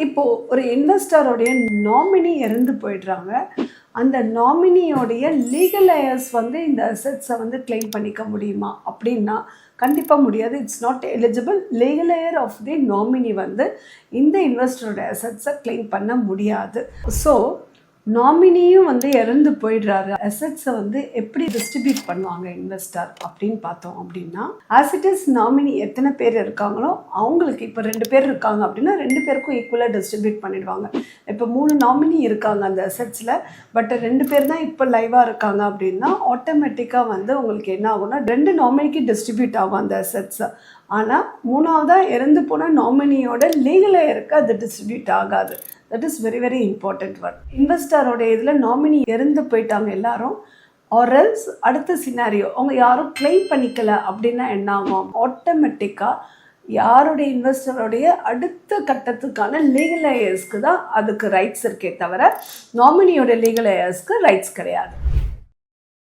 இப்போ ஒரு இன்வெஸ்டருடைய நாமினி இறந்து போயிடுறாங்க. அந்த நாமினியோடைய லீகல் ஏர்ஸ் வந்து இந்த அசெட்ஸை வந்து கிளைம் பண்ணிக்க முடியுமா அப்படின்னா கண்டிப்பாக முடியாது. It's not eligible. Legal heir of the nominee வந்து இந்த இன்வெஸ்டரோட அசெட்ஸை கிளைம் பண்ண முடியாது. ஸோ நாமினியும் வந்து இறந்து போயிடுறாரு. அசெட்ஸை வந்து எப்படி டிஸ்ட்ரிபியூட் பண்ணுவாங்க இன்வெஸ்டர் அப்படின்னு பார்த்தோம் அப்படின்னா, ஆஸ் இட் இஸ் நாமினி எத்தனை பேர் இருக்காங்களோ அவங்களுக்கு இப்போ 2 பேர் இருக்காங்க அப்படின்னா 2 பேருக்கும் ஈக்குவலாக டிஸ்ட்ரிபியூட் பண்ணிடுவாங்க. இப்போ 3 நாமினி இருக்காங்க அந்த அசெட்ஸில், பட் 2 பேர் தான் இப்போ லைவாக இருக்காங்க அப்படின்னா ஆட்டோமேட்டிக்காக வந்து உங்களுக்கு என்ன ஆகும்னா 2 நாமினிக்கு டிஸ்ட்ரிபியூட் ஆகும் அந்த அசெட்ஸை. ஆனால் 3ஆவதாக இறந்து போன நாமினியோட லீகலாக இருக்க அது டிஸ்ட்ரிபியூட் ஆகாது. That is very very important one. இன்வெஸ்டரோட இதில் நாமினி இறந்து போயிட்டாங்க எல்லாரும், ஆர்எல்ஸ் அடுத்த சினாரியோ அவங்க யாரும் கிளைம் பண்ணிக்கல அப்படின்னா என்ன ஆகும், ஆட்டோமேட்டிக்காக யாருடைய இன்வெஸ்டருடைய அடுத்த கட்டத்துக்கான லீகல் ஏர்ஸ்க்கு தான் அதுக்கு ரைட்ஸ் இருக்கே தவிர நாமினியோட லீகல் ஏர்ஸ்க்கு ரைட்ஸ் கிடையாது.